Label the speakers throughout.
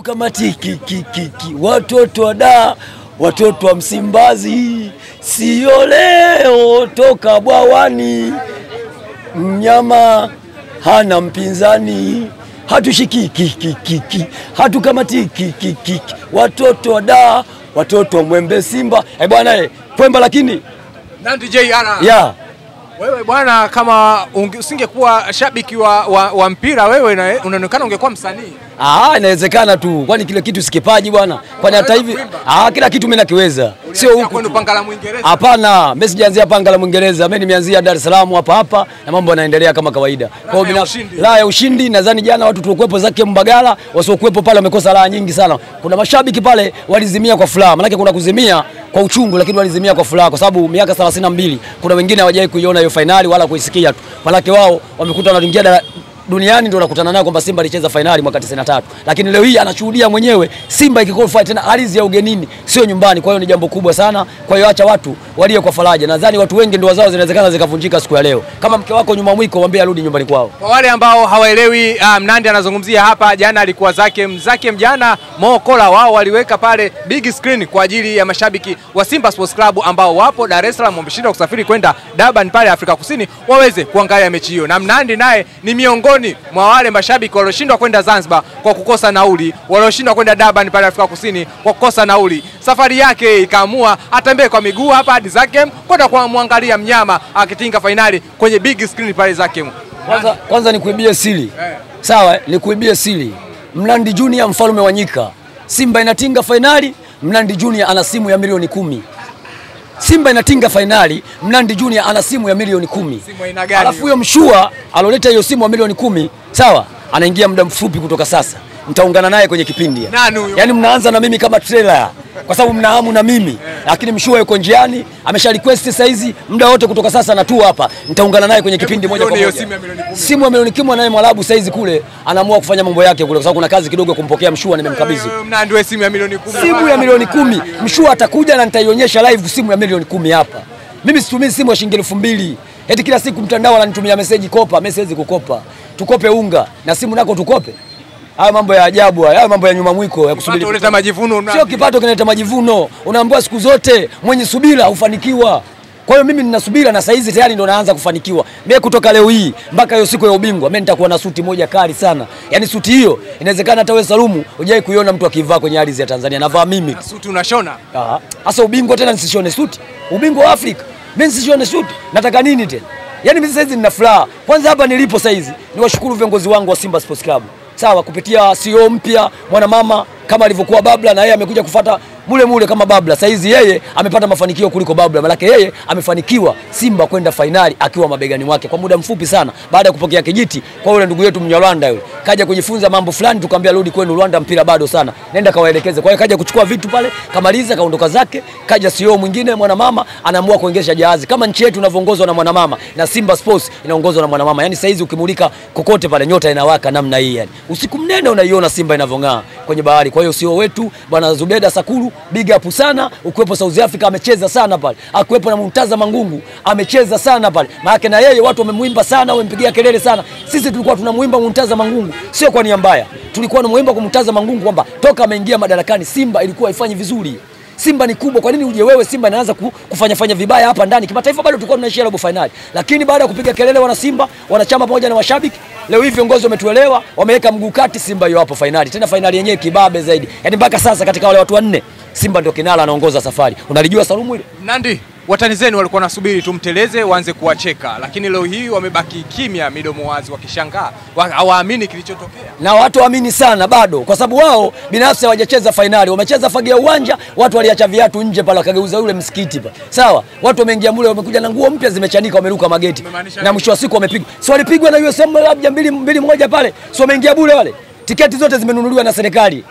Speaker 1: Kama tiki watoto wa Dar, watoto wa Msimbazi, sio leo toka bwawani, mnyama hana mpinzani, hatushiki hatukamatiki watoto wa Dar, watoto wa Mwembe Simba. Bwana Pwemba lakini
Speaker 2: Nandi JR.
Speaker 1: Yeah.
Speaker 2: Wewe bwana, kama usingekuwa shabiki wa mpira, wewe unaonekana ungekuwa msanii.
Speaker 1: Inawezekana tu. Kwani kile kitu sikipaji bwana. Kwani hata hivi kila kitu mimi nakiweza. Sio huko
Speaker 2: kwani Pangala Mwingereza.
Speaker 1: Hapana, mimi sijaanzia Pangala Mwingereza. Mimi nimeanzia Dar es Salaam hapa na mambo yanaendelea kama kawaida. Kwa hiyo la ya ushindi, nadhani jana watu tulikuwepo zake Mbagala, wasiokuwepo pale wamekosa raha nyingi sana. Kuna mashabiki pale walizimia kwa furaha. Maana kuna kuzimia kwa uchungu, lakini walizimia kwa furaha kwa sababu miaka 32 kuna wengine hawajawahi kuiona hiyo finali wala kuisikia tu. Maana wao wamekuta wanaingia duniani ndio wanakutana nayo kwamba Simba alicheza finali mwaka 93, lakini leo hii anashuhudia mwenyewe Simba ikiqualify tena ardhi ya ugenini, sio nyumbani. Kwa hiyo ni jambo kubwa sana. Kwa hiyo acha watu walie kwa faraja. Nadhani watu wengi ndoa zao zinawezekana zikavunjika siku ya leo. Kama mke wako nyuma mwiko, mwambie arudi nyumbani kwao.
Speaker 2: Kwa wale ambao hawaelewi, Mnandi anazungumzia hapa, jana alikuwa zake mjana Mokola, wao waliweka pale big screen kwa ajili ya mashabiki wa Simba Sports Club ambao wapo Dar es Salaam, wameshindwa kusafiri kwenda Durban pale Afrika Kusini waweze kuangalia mechi hiyo. Na Mnandi naye ni miongoni mwa wale mashabiki walioshindwa kwenda Zanzibar kwa kukosa nauli, walioshindwa kwenda Durban pale Afrika Kusini kwa kukosa nauli. Safari yake ikaamua atembee kwa miguu hapa hadi Zakem kwenda kumwangalia mnyama akitinga finali kwenye big screen pale Zakem.
Speaker 1: Kwanza nikuibie siri. Sawa, nikuibie siri. Mnandi Junior mfalme wa nyika. Simba inatinga finali, Mnandi Junior ana simu ya milioni 10. Simba inatinga finali, Mnandi Junior ana simu ya milioni 10.
Speaker 2: Simu ina gani?
Speaker 1: Alafu huyo mshua aloleta hiyo simu ya milioni 10, sawa? Anaingia muda mfupi kutoka sasa. Mtaungana naye kwenye kipindi. Yaani mnaanza na mimi kama trailer kwa sababu mnahamu na mimi. Lakini mshua yuko njiani, amesha request sasa hizi muda wote kutoka sasa na tu hapa. Mtaungana naye kwenye kipindi moja kwa moja. Simu ya milioni 10 naye Mwarabu sasa hizi kule anaamua kufanya mambo yake kule kwa sababu kuna kazi kidogo kumpokea mshua nimemkabidhi.
Speaker 2: Mnandi wewe simu ya milioni 10.
Speaker 1: Simu ya milioni 10. Mshua atakuja na nitaionyesha live simu ya milioni 10 hapa. Mimi situmii simu ya shilingi 2000. Eti kila siku mtandao ananitumia message kopa, message kukopa. Tukope unga na simu nako tukope. Haya mambo ya ajabu, haya mambo ya nyuma mwiko ya kusubiri.
Speaker 2: Unaleta majivuno.
Speaker 1: Sio kipato kinaleta majivuno. Unaambiwa siku zote mwenye subira hufanikiwa. Kwa hiyo mimi nina subira na saizi tayari ndo naanza kufanikiwa. Mimi kutoka leo hii mpaka hiyo siku ya ubingwa mimi nitakuwa na suti moja kali sana. Yaani suti hiyo inawezekana hata wewe Salumu hujai kuiona mtu akivaa kwenye ardhi ya Tanzania. Navaa mimi.
Speaker 2: Na suti unashona?
Speaker 1: Sasa ubingwa tena nisishone suti. Ubingwa wa Afrika. Mimi nisishone suti. Nataka nini tena? Yaani mimi saizi nina furaha. Kwanza hapa nilipo saizi niwashukuru viongozi wangu wa Simba Sports Club. Sawa, kupitia CEO mpya mwanamama kama alivyokuwa Babla, na yeye amekuja kufuata mule kama Babla. Sasa hizi yeye amepata mafanikio kuliko Babla. Maana yeye amefanikiwa Simba kwenda finali akiwa mabegani mwake kwa muda mfupi sana baada ya kupokea kijiti kwa yule ndugu yetu Mnyarwanda yule. Kaja kujifunza mambo fulani, tukamwambia rudi kwenu Rwanda, mpira bado sana. Nenda kawaelekeze. Kwa hiyo kaja kuchukua vitu pale, kamaliza kaondoka zake. Kaja CEO mwingine mwanamama anaamua kuongesha jahazi. Kama nchi yetu inavyoongozwa na mwanamama na Simba Sports inaongozwa na mwanamama. Yaani sasa hizi ukimulika kokote pale nyota inawaka namna hii yani. Usiku mnene unaiona Simba inavong'aa kwenye bahari. Kwa hiyo CEO wetu Bwana Zubeda Sakuru, big up sana. Ukiwepo South Africa amecheza sana pale. Akiwepo na Muntaza Mangungu amecheza sana pale. Maana na yeye watu wamemuimba sana, wamempigia kelele sana. Sisi tulikuwa tunamuimba Muntaza Mangungu sio kwa nia mbaya. Tulikuwa tunamuimba kwa Muntaza Mangungu kwamba toka ameingia madarakani Simba ilikuwa haifanyi vizuri. Simba ni kubwa, kwa nini uje wewe Simba inaanza kufanya vibaya hapa ndani? Kimataifa bado tulikuwa tunaishia robo finali. Lakini baada ya kupiga kelele wana Simba, wanachama pamoja na mashabiki, leo hivi viongozi wametuelewa, wameweka mguu kati, Simba hiyo hapo finali. Tena finali yenyewe kibabe zaidi. Yaani mpaka sasa katika wale watu wanne Simba ndio kinara anaongoza safari. Unalijua Salumu ile?
Speaker 2: Nandi, watani zenu walikuwa nasubiri tumteleze waanze kuwacheka, lakini leo hii wamebaki kimya, midomo wazi, wakishangaa, hawaamini kilichotokea.
Speaker 1: Na watu waamini sana bado kwa sababu wao binafsi hawajacheza finali. Wamecheza fagia uwanja, watu waliacha viatu nje pale wakageuza yule msikiti pale. Sawa, watu wameingia mule, wamekuja na nguo mpya zimechanika, wameruka mageti. Na mwisho wa siku wamepigwa. Si walipigwa na USM labda 2-1 pale. Si wameingia bure wale. Tiketi zote zimenunuliwa na serikali.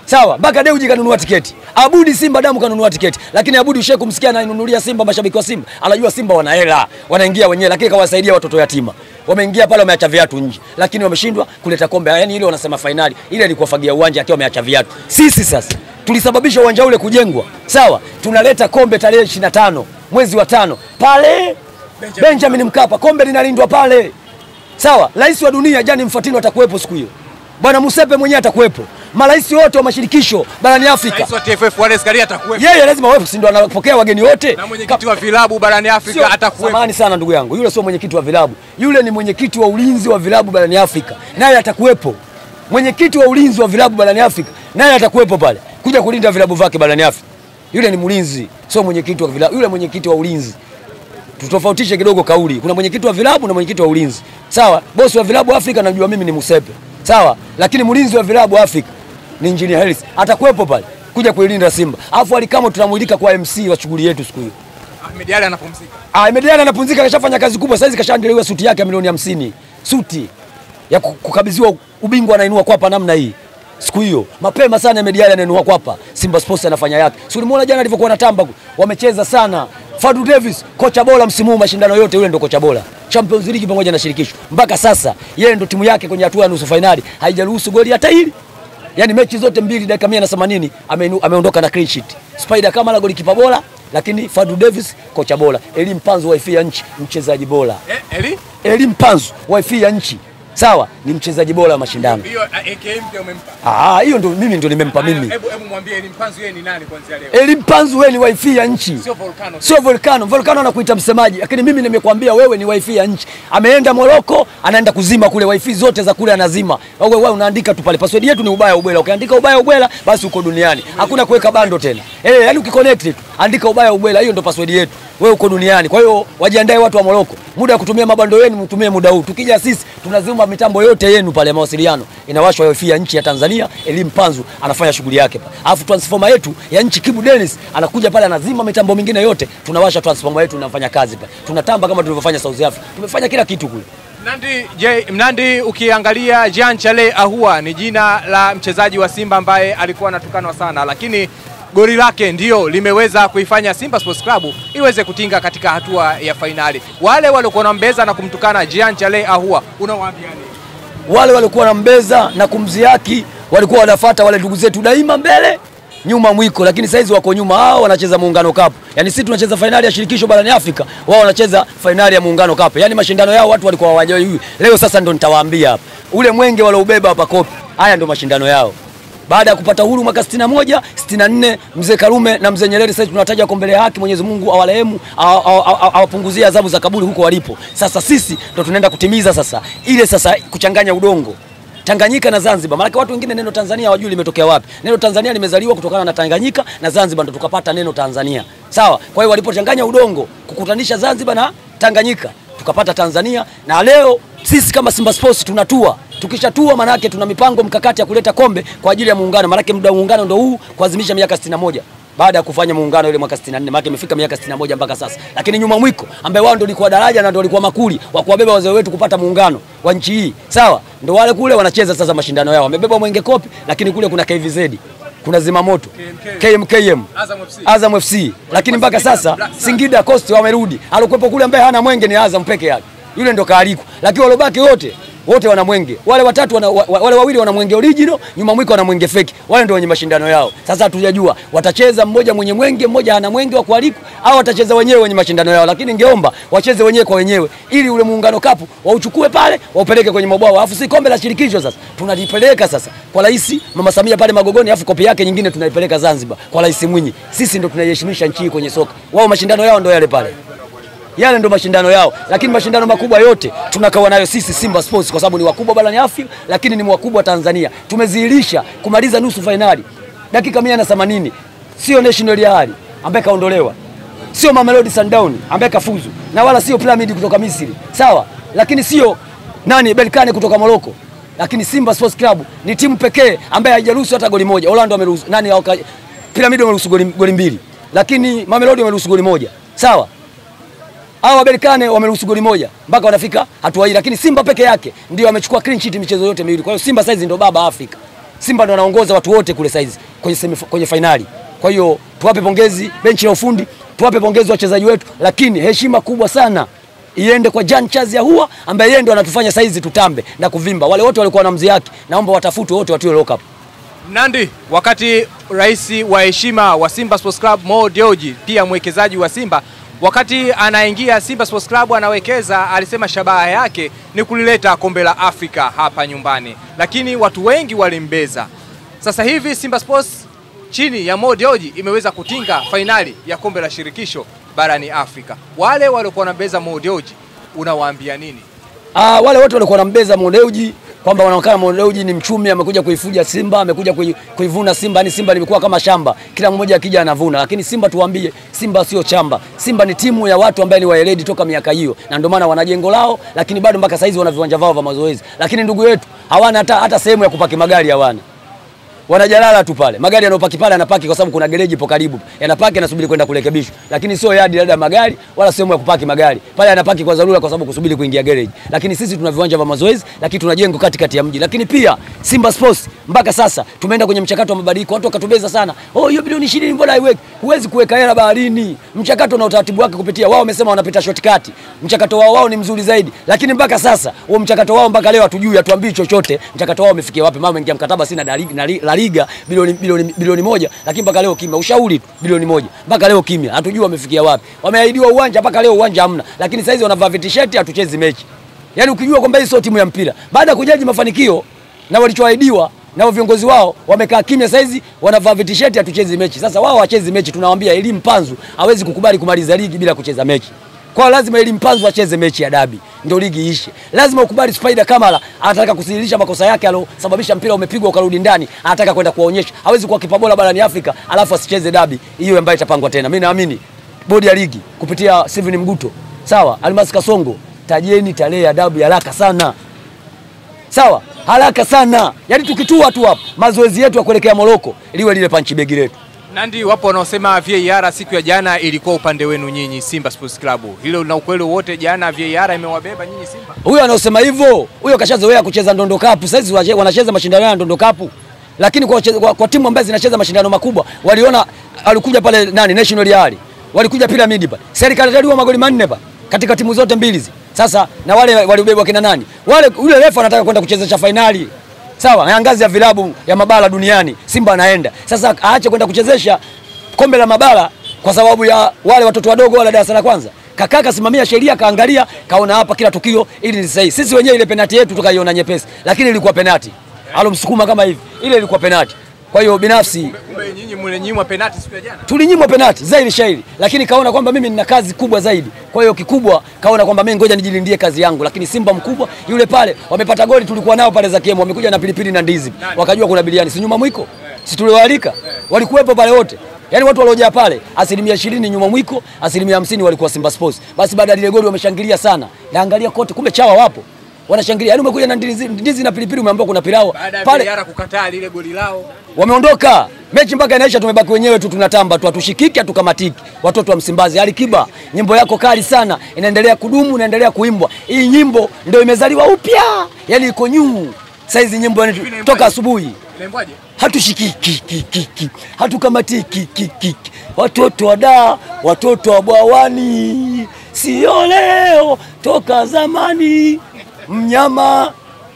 Speaker 1: Sawa, mpaka Deuji kanunua tiketi. Abudi Simba damu kanunua tiketi. Lakini Abudi ushe kumsikia anainunulia Simba mashabiki wa Simba. Anajua Simba wana hela, wanaingia wenyewe, lakini kawasaidia watoto yatima. Wameingia pale wameacha viatu nje, lakini wameshindwa kuleta kombe. Yaani ile wanasema finali, ile ilikuwa fagia uwanja akiwa wameacha viatu. Sisi sasa tulisababisha uwanja ule kujengwa. Sawa, tunaleta kombe tarehe 25 mwezi wa 5 pale Benjamin Mkapa. Kombe linalindwa pale. Sawa, rais wa dunia Gianni Infantino atakuwepo siku hiyo. Bwana Musepe mwenyewe atakuwepo. Marais wote wa mashirikisho barani Afrika.
Speaker 2: Rais wa TFF Wallace Karia atakuwepo.
Speaker 1: Yeye lazima wewe si ndio anapokea wageni wote.
Speaker 2: Na mwenyekiti wa vilabu barani Afrika atakuwepo.
Speaker 1: Samahani sana ndugu yangu. Yule sio mwenyekiti wa vilabu. Yule ni mwenyekiti wa ulinzi wa vilabu barani Afrika. Naye atakuwepo. Mwenyekiti wa ulinzi wa vilabu barani Afrika naye atakuwepo pale. Kuja kulinda vilabu vyake barani Afrika. Yule ni mlinzi, sio mwenyekiti wa vilabu. Yule mwenyekiti wa ulinzi. Tutofautishe kidogo kauli. Kuna mwenyekiti wa vilabu na mwenyekiti wa ulinzi. Sawa? Bosi wa vilabu Afrika najua mimi ni Musepe. Sawa? Lakini mlinzi wa vilabu Afrika ni Engineer Harris. Atakuwepo pale kuja kuilinda Simba. Alafu alikama tunamuilika kwa MC wa shughuli yetu siku hiyo.
Speaker 2: Ahmed Ally anapumzika.
Speaker 1: Ahmed Ally anapumzika, kashafanya kazi kubwa. Sasa kashaandaliwa suti yake ya milioni 50. Suti ya kukabidhiwa ubingwa anainua kwa hapa namna hii. Siku hiyo mapema sana Ahmed Ally anainua kwa hapa. Simba Sports anafanya yake. Si ulimuona jana alivyokuwa anatamba, wamecheza sana. Fadu Davis kocha bora msimu huu mashindano yote, yule ndo kocha bora Champions League pamoja na shirikisho. Mpaka sasa yeye ndo timu yake kwenye hatua ya nusu finali haijaruhusu goli hata hili. Yaani mechi zote mbili dakika 180 ameondoka na clean sheet. Spider kama la goli kipa bora, lakini Fadu Davis kocha bora. Eli Mpanzu wifi ya nchi mchezaji bora. Eli Mpanzu wifi ya nchi. Sawa, ni mchezaji bora wa mashindano.
Speaker 2: Hiyo AKM ndio umempa.
Speaker 1: Hiyo ndio mimi ndio nimempa mimi.
Speaker 2: Hebu mwambie Eli Mpanzu yeye ni nani kuanzia leo?
Speaker 1: Eli Mpanzu wewe ni wifi ya nchi.
Speaker 2: Sio Volcano.
Speaker 1: Sio Volcano. Volcano anakuita msemaji, lakini mimi nimekuambia wewe ni wifi ya nchi. Ameenda Morocco, anaenda kuzima kule wifi zote za kule anazima. Wewe unaandika tu pale. Password yetu ni ubaya ubwela. Ukiandika ubaya ubwela basi uko duniani. Hakuna kuweka bando tena. Yaani ukiconnect tu andika ubaya ubwela, hiyo ndio password yetu. Wewe uko duniani. Kwa hiyo wajiandae watu wa Morocco. Muda wa kutumia mabando yenu mtumie muda huu. Tukija sisi tunazima mitambo yote yenu pale mawasiliano. Inawashwa wifi ya nchi ya Tanzania. Eli Mpanzu anafanya shughuli yake pale. Alafu transformer yetu ya nchi Kibu Dennis anakuja pale anazima mitambo mingine yote. Tunawasha transformer yetu inafanya kazi pale. Tunatamba kama tulivyofanya South Africa. Tumefanya kila kitu kule.
Speaker 2: Mnandi, ukiangalia Jean Charles Ahoua ni jina la mchezaji wa Simba ambaye alikuwa anatukanwa sana, lakini goli lake ndio limeweza kuifanya Simba Sports Club iweze kutinga katika hatua ya fainali. Wale waliokuwa wanambeza na kumtukana Jean Charles Ahoua unawaambia nini?
Speaker 1: Wale walikuwa wanambeza na kumziaki walikuwa wanafuata wale ndugu zetu daima mbele nyuma mwiko, lakini saizi wako nyuma. Hao wanacheza Muungano Cup. Yaani sisi tunacheza finali ya shirikisho barani Afrika, wao wanacheza finali ya Muungano Cup. Yaani mashindano yao watu walikuwa hawajui. Leo sasa ndo nitawaambia hapa. Ule mwenge waloubeba hapa kopi. Haya ndo mashindano yao. Baada ya kupata uhuru mwaka 61, 64 mzee Karume na mzee Nyerere sasa tunataja kwa mbele ya haki, Mwenyezi Mungu awarehemu, awapunguzie adhabu za kaburi huko walipo. Sasa sisi ndo tunaenda kutimiza sasa ile sasa kuchanganya udongo Tanganyika na Zanzibar. Maana watu wengine neno Tanzania hawajui limetokea wapi. Neno Tanzania limezaliwa kutokana na Tanganyika na Zanzibar ndo tukapata neno Tanzania. Sawa? Kwa hiyo walipochanganya udongo kukutanisha Zanzibar na Tanganyika tukapata Tanzania, na leo sisi kama Simba Sports tunatua. Tukishatua maana yake tuna mipango mkakati ya kuleta kombe kwa ajili ya muungano. Maana yake muda wa muungano ndo huu kuadhimisha miaka 61. Baada ya kufanya muungano ile mwaka 64, maana imefika miaka 61 mpaka sasa. Lakini nyuma mwiko ambaye wao ndio walikuwa daraja na ndio walikuwa makuli wa kuwabeba wazee wetu kupata muungano wa nchi hii. Sawa? Ndio wale kule wanacheza sasa mashindano yao. Wamebeba mwenge kopi, lakini kule kuna KVZ, kuna Zimamoto, KMKM, Azam FC. Lakini mpaka sasa Singida Coast wamerudi. Alikuwepo kule ambaye hana mwenge ni Azam peke yake. Yule ndo kaaliko. Lakini walobaki wote wana mwenge. Wale watatu wale wawili wana mwenge original, nyuma mwiko wana mwenge fake. Wale ndio wenye mashindano yao. Sasa hatujajua watacheza mmoja mwenye mwenge, mmoja hana mwenge wa kualiko, au watacheza wenyewe wenye mashindano yao. Lakini ningeomba wacheze wenyewe kwa wenyewe ili ule Muungano Cup wauchukue pale, waupeleke kwenye mabwao. Alafu si kombe la shirikisho sasa. Tunalipeleka sasa kwa Rais Mama Samia pale Magogoni, alafu kopi yake nyingine tunaipeleka Zanzibar kwa Rais Mwinyi. Sisi ndio tunaiheshimisha nchi hii kwenye soka. Wao mashindano yao ndio yale pale. Yale ndo mashindano yao, lakini mashindano makubwa yote tunakawa nayo sisi Simba Sports kwa sababu ni wakubwa barani Afrika, lakini ni wakubwa Tanzania. Tumezihilisha kumaliza nusu finali dakika 180. Sio National Ahli ambaye kaondolewa, sio Mamelodi Sundowns ambaye kafuzu, na wala sio Pyramid kutoka Misri. Sawa? Lakini sio Berkane kutoka Morocco. Lakini Simba Sports Club ni timu pekee ambaye haijaruhusu hata goli moja. Orlando ameruhusu, Pyramid wameruhusu goli mbili, lakini Mamelodi wameruhusu goli moja. Sawa? Hao Berkane wameruhusu goli moja mpaka wanafika hatua hii, lakini Simba peke yake ndio amechukua clean sheet michezo yote miwili. Kwa hiyo Simba saizi ndio baba Afrika. Simba ndio anaongoza watu wote kule saizi kwenye finali. Kwa hiyo tuwape pongezi benchi la ufundi, tuwape pongezi wachezaji wetu, lakini heshima kubwa sana iende kwa Jean Charles Ahoua ambaye yeye ndio anatufanya saizi tutambe na kuvimba. Wale wote walikuwa na mzi yake, naomba watafutwe wote watiwe lock up.
Speaker 2: Mnandi, wakati rais wa heshima wa Simba Sports Club Mo Dewji pia mwekezaji wa Simba wakati anaingia Simba Sports Club anawekeza, alisema shabaha yake ni kulileta kombe la Afrika hapa nyumbani, lakini watu wengi walimbeza. Sasa hivi Simba Sports chini ya Mo Dewji imeweza kutinga fainali ya kombe la shirikisho barani Afrika. Wale waliokuwa wanambeza Mo Dewji unawaambia nini?
Speaker 1: Wale wote walikuwa wanambeza Mo Dewji kwamba wanaonekana Mo Dewji ni mchumi, amekuja kuifuja Simba, amekuja kuivuna Simba. Ni Simba limekuwa kama shamba, kila mmoja akija anavuna. Lakini Simba tuwaambie, Simba sio shamba. Simba ni timu ya watu ambao ni waeledi toka miaka hiyo, na ndio maana wana jengo lao, lakini bado mpaka saizi wana viwanja vao vya mazoezi. Lakini ndugu yetu hawana hata sehemu ya kupaki magari, hawana. Wanajalala tu pale. Magari yanayopaki pale yanapaki kwa sababu kuna gereji ipo karibu. Yanapaki yanasubiri kwenda kurekebishwa. Lakini sio yadi ya magari wala sehemu ya kupaki magari. Pale yanapaki kwa dharura kwa sababu kusubiri kuingia gereji. Lakini sisi tuna viwanja vya mazoezi, lakini tuna jengo katikati ya mji. Lakini pia Simba Sports mpaka sasa tumeenda kwenye mchakato wa mabadiliko. Watu wakatubeza sana. Hiyo bilioni 20 mbona haiweki? Huwezi kuweka hela baharini. Mchakato na utaratibu wake kupitia wao wamesema wanapita shortcut. Mchakato wao ni mzuri zaidi. Lakini mpaka sasa huo mchakato wao mpaka leo hatujui, hatuambii chochote. Mchakato wao umefikia wapi? Mama ingia mkataba sina na Liga bilioni 1, lakini mpaka leo kimya. Ushauri tu bilioni 1 mpaka leo kimya, hatujui wamefikia wapi. Wameahidiwa uwanja, mpaka leo uwanja hamna, lakini saizi wanavaa vitisheti, hatuchezi mechi. Yani ukijua kwamba hii sio timu ya mpira, baada ya kujaji mafanikio na walichoahidiwa na viongozi wao, wamekaa kimya. Saizi wanavaa vitisheti, hatuchezi mechi. Sasa wao wacheze mechi, tunawaambia Elie Mpanzu hawezi kukubali kumaliza ligi bila kucheza mechi. Kwa lazima Elie Mpanzu acheze mechi ya dabi ndio ligi ishe. Lazima ukubali Spider Kamara anataka kusihilisha makosa yake alosababisha mpira umepigwa ukarudi ndani, anataka kwenda kuwaonyesha. Hawezi kuwa kipa bora barani Afrika alafu asicheze dabi hiyo ambayo itapangwa tena. Mimi naamini bodi ya ligi kupitia Steven Mguto, sawa, Almas Kasongo, tajeni tarehe ya dabi haraka sana. Sawa, haraka sana. Yaani tukitua tu hapo mazoezi yetu ya kuelekea Morocco liwe lile punch bag letu.
Speaker 2: Nandi, wapo wanaosema VAR siku ya jana ilikuwa upande wenu nyinyi Simba Sports Club. Hilo na ukweli wote, jana VAR imewabeba nyinyi Simba?
Speaker 1: Huyo anaosema hivyo, huyo kashazoea kucheza ndondo cup. Sasa wanacheza mashindano ya ndondo cup. Lakini kwa timu ambazo zinacheza mashindano makubwa, waliona alikuja pale National Real. Walikuja Pyramid pale. Serikali ilitoa magoli 4 pale katika timu zote mbili. Sasa na wale walibebwa kina nani? Yule refa anataka kwenda kuchezesha finali. Sawa, ya ngazi ya vilabu ya mabara duniani, Simba anaenda. Sasa aache kwenda kuchezesha kombe la mabara kwa sababu ya wale watoto wadogo wale darasa la kwanza. Kakaka simamia sheria, kaangalia, kaona hapa kila tukio ili ni sahihi. Sisi wenyewe ile penalti yetu tukaiona nyepesi, lakini ilikuwa penalti. Alomsukuma kama hivi. Ile ilikuwa penalti. Kwa hiyo binafsi
Speaker 2: kumbe nyinyi mlinyimwa penalti siku ya jana.
Speaker 1: Tulinyimwa penalti zaidi shairi, lakini kaona kwamba mimi nina kazi kubwa zaidi. Kwa hiyo kikubwa kaona kwamba mimi ngoja nijilindie kazi yangu, lakini Simba mkubwa yule pale wamepata goli, tulikuwa nao pale za kiemu, wamekuja na pilipili na ndizi. Wakajua kuna biliani, si nyuma mwiko. Si tuliwaalika. Walikuwepo pale wote. Yaani watu walioja pale 20% nyuma mwiko, 50% walikuwa Simba Sports. Basi baada ya ile goli wameshangilia sana. Naangalia kote kumbe chawa wapo. Wanashangilia. Yaani umekuja na ndizi na pilipili, umeambiwa kuna pilau.
Speaker 2: Pale VAR kukataa lile goli lao.
Speaker 1: Wameondoka. Mechi mpaka inaisha tumebaki wenyewe tu tunatamba tu, hatushikiki hatukamatiki. Watoto wa Msimbazi, Alikiba, nyimbo yako kali sana, inaendelea kudumu, inaendelea kuimbwa. Hii nyimbo ndio imezaliwa upya. Yaani iko new. Saizi nyimbo toka asubuhi.
Speaker 2: Inaimbaje?
Speaker 1: Hatushikiki, hatukamatiki. Watoto wa da, watoto wa bwawani. Sio leo, toka zamani. Mnyama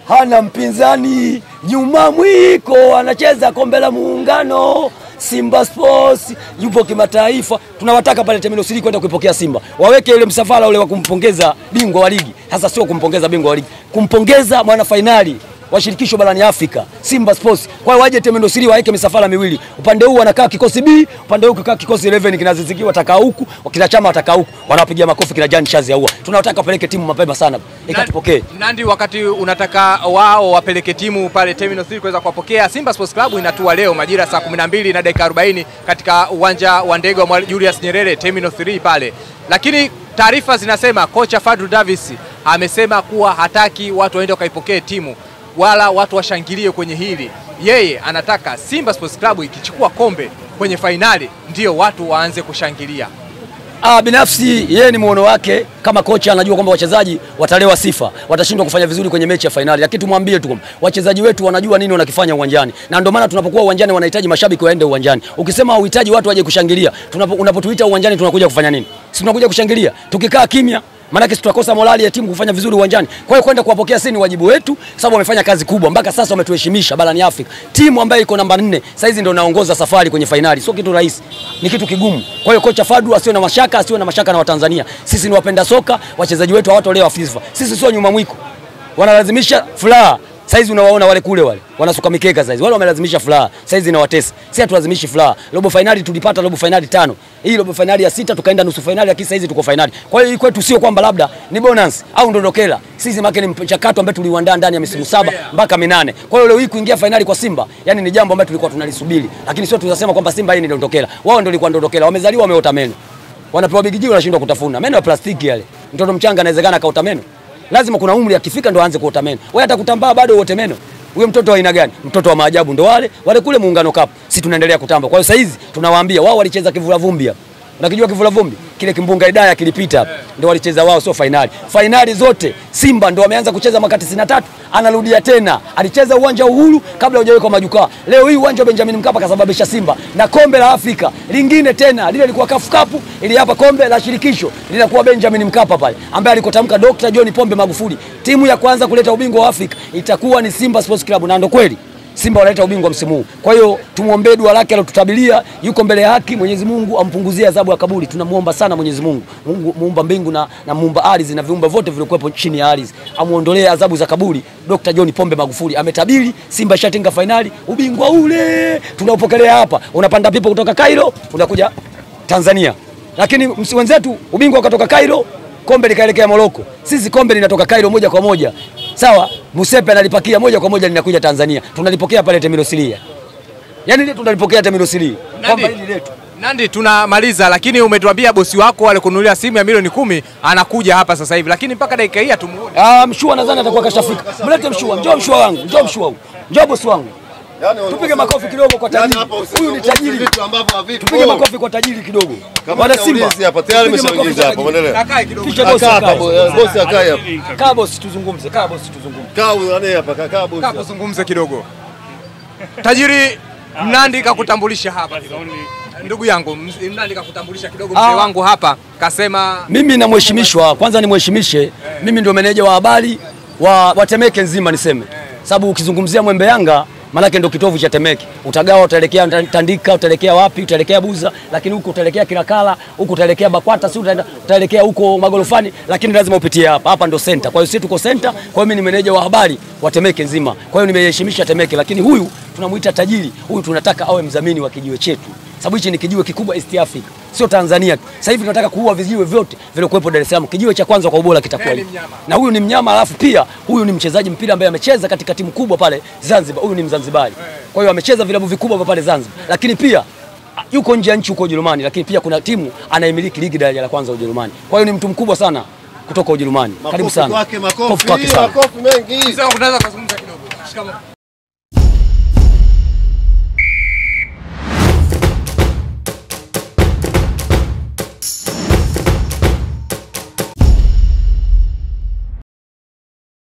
Speaker 1: hana mpinzani, nyuma mwiko anacheza kombe la Muungano. Simba Sports yupo kimataifa. Tunawataka pale Terminal 3 kwenda kuipokea Simba. Waweke ile msafara ule wa kumpongeza bingwa wa ligi. Sasa sio kumpongeza bingwa wa ligi, kumpongeza mwana finali wa shirikisho barani Afrika, Simba Sports. Kwa hiyo waje Terminal 3 waeke misafara miwili. Upande huu wanakaa kikosi B, upande huu kikaa kikosi 11 kinazizikiwa atakaa huku, wakina Chama atakaa huku. Wanapigia makofi kila Jan Chazi au. Tunataka wapeleke timu mapema sana ikatupokee.
Speaker 2: Nandi, wakati unataka wao wapeleke timu pale Terminal 3 kuweza kuwapokea, Simba Sports Club inatua leo majira saa 12 na dakika 40 katika uwanja wa ndege wa Julius Nyerere Terminal 3 pale. Lakini taarifa zinasema kocha Fadlu Davis amesema kuwa hataki watu waende kaipokee timu wala watu washangilie kwenye hili. Yeye anataka Simba Sports Club ikichukua kombe kwenye finali ndio watu waanze kushangilia.
Speaker 1: Binafsi yeye ni muono wake kama kocha, anajua kwamba wachezaji watalewa sifa, watashindwa kufanya vizuri kwenye mechi ya finali. Lakini tumwambie tu kwamba wachezaji wetu wanajua nini wanakifanya uwanjani, na ndio maana tunapokuwa uwanjani wanahitaji mashabiki waende uwanjani. Ukisema uhitaji watu waje kushangilia, unapotuita uwanjani tunakuja kufanya nini? Si tunakuja kushangilia. Tukikaa kimya maana tutakosa morali ya timu kufanya vizuri uwanjani. Kwa hiyo kwenda kuwapokea sisi ni wajibu wetu, sababu wamefanya kazi kubwa mpaka sasa, wametuheshimisha barani Afrika. Timu ambayo iko namba 4 sasa hizi ndio inaongoza safari kwenye finali. Sio kitu rahisi, ni kitu kigumu. Kwa hiyo kocha Fadlu asiwe na mashaka. mashaka, asiwe na mashaka na Watanzania. Sisi ni wapenda soka, wachezaji wetu hawatolewa FIFA. Sisi sio nyuma mwiko. Wanalazimisha furaha. Saizi unawaona wale kule wale wanasuka mikeka saizi. Wale wamelazimisha furaha. Saizi inawatesa. Sisi hatulazimishi furaha. Robo finali tulipata robo finali 5. Hii robo finali ya 6 tukaenda nusu finali, lakini saizi tuko finali. Kwa hiyo kwetu sio kwamba labda ni bonus au ndondokela. Sisi make ni mchakato ambao tuliuandaa ndani ya misimu 7 mpaka 8. Kwa hiyo leo hii kuingia finali kwa Simba, yani ni jambo ambalo tulikuwa tunalisubiri. Lakini sio tunasema kwamba Simba hii ni ndondokela. Wao ndio walikuwa ndondokela. Wamezaliwa wameota meno. Wanapewa bigiji wanashindwa kutafuna. Meno ya plastiki yale. Mtoto mchanga anawezekana kaota meno. Lazima kuna umri akifika ndo aanze kuota meno. Wewe hata kutambaa bado uote meno. Huyo mtoto wa aina gani? Mtoto wa maajabu ndo wale kule Muungano Cup. Sisi tunaendelea kutamba. Kwa hiyo sasa hizi tunawaambia wao walicheza kivula vumbi hapa. Unakijua kivula vumbi? Kile kimbunga Idaya kilipita hapa. Ndio walicheza wao, sio finali. Finali zote Simba ndio wameanza kucheza mwaka 93, anarudia tena. Alicheza uwanja Uhuru kabla hujawekwa majukwaa. Leo hii uwanja wa Benjamin Mkapa kasababisha Simba na kombe la Afrika lingine tena. Lile lilikuwa CAF Cup, ili hapa kombe la shirikisho linakuwa Benjamin Mkapa pale, ambaye alikotamka Dr. John Pombe Magufuli. Timu ya kwanza kuleta ubingwa wa Afrika itakuwa ni Simba Sports Club, na ndio kweli Simba wanaleta ubingwa msimu huu. Kwa hiyo tumuombe dua lake alotutabilia, yuko mbele ya haki. Mwenyezi Mungu ampunguzie adhabu ya kaburi. Tunamuomba sana Mwenyezi Mungu, muumba mbingu na muumba ardhi na viumbe vyote vilivyokuwepo chini ya ardhi, amuondolee adhabu za kaburi. Dr. John Pombe Magufuli ametabiri Simba ishatinga finali, ubingwa ule tunaupokelea hapa. Unapanda pipo kutoka Cairo unakuja Tanzania. Lakini wenzetu ubingwa ukatoka Cairo, kombe likaelekea Morocco. Sisi kombe linatoka Cairo moja kwa moja. Sawa, Musepe analipakia moja kwa moja linakuja Tanzania. Tunalipokea pale Temilosilia. Yaani ile tunalipokea Temilosilia. Kwamba hili letu.
Speaker 2: Nandi, tunamaliza, lakini umetuambia bosi wako wale kununulia simu ya milioni 10 anakuja hapa sasa hivi, lakini mpaka dakika hii hatumuone.
Speaker 1: Mshua nadhani atakuwa kashafika. Mlete Mshua, njoo Mshua wangu, njoo Mshua wangu. Njoo bosi wangu. Tupige makofi kidogo kwa tajiri. Huyu ni tajiri. Vitu ambavyo havipo. Tupige makofi kwa tajiri kidogo. Wana Simba
Speaker 3: hapa tayari umeshaingiza hapa, umeelewa?
Speaker 2: Akae kidogo.
Speaker 3: Bosi akae hapa.
Speaker 1: Kaa bosi tuzungumze, kaa bosi tuzungumze.
Speaker 3: Kaa wewe hapa, kaa bosi.
Speaker 2: Kaa tuzungumze kidogo. Tajiri, Mnandi kakutambulisha hapa kidogo. Ndugu yangu, Mnandi kakutambulisha kidogo, mzee wangu hapa kasema
Speaker 1: mimi namheshimishwa. Kwanza nimheshimishe, mimi ndio meneja wa habari wa Temeke nzima niseme. Sababu ukizungumzia Mwembe Yanga manake ndio kitovu cha Temeke. Utagawa utaelekea Tandika, utaelekea wapi? Utaelekea Buza, lakini huko utaelekea Kilakala, huko utaelekea Bakwata, si utaelekea huko Magorofani, lakini lazima upitie hapa. Hapa ndio center. Kwa hiyo sisi tuko center. Kwa hiyo mimi ni meneja wa habari wa Temeke nzima. Kwa hiyo nimeheshimisha Temeke, lakini huyu tunamuita tajiri. Huyu tunataka awe mdhamini wa kijiwe chetu. Sababu hichi ni kijiwe kikubwa East Africa. Sio Tanzania. Sasa hivi tunataka kuua vijiwe vyote vilivyokuepo Dar es Salaam. Kijiwe cha kwanza kwa ubora kitakuwa hivi. Na huyu ni mnyama, alafu pia huyu ni mchezaji mpira ambaye amecheza katika timu kubwa pale Zanzibar. Huyu ni Mzanzibari. Kwa hiyo amecheza vilabu vikubwa pale Zanzibar. Lakini pia yuko nje ya nchi huko Ujerumani, lakini pia kuna timu anaimiliki ligi daraja la kwanza Ujerumani. Kwa hiyo ni mtu mkubwa sana kutoka Ujerumani. Karibu sana.
Speaker 3: Makofi mengi.
Speaker 2: sasa unaweza kuzungumza kidogo. Shikamoo.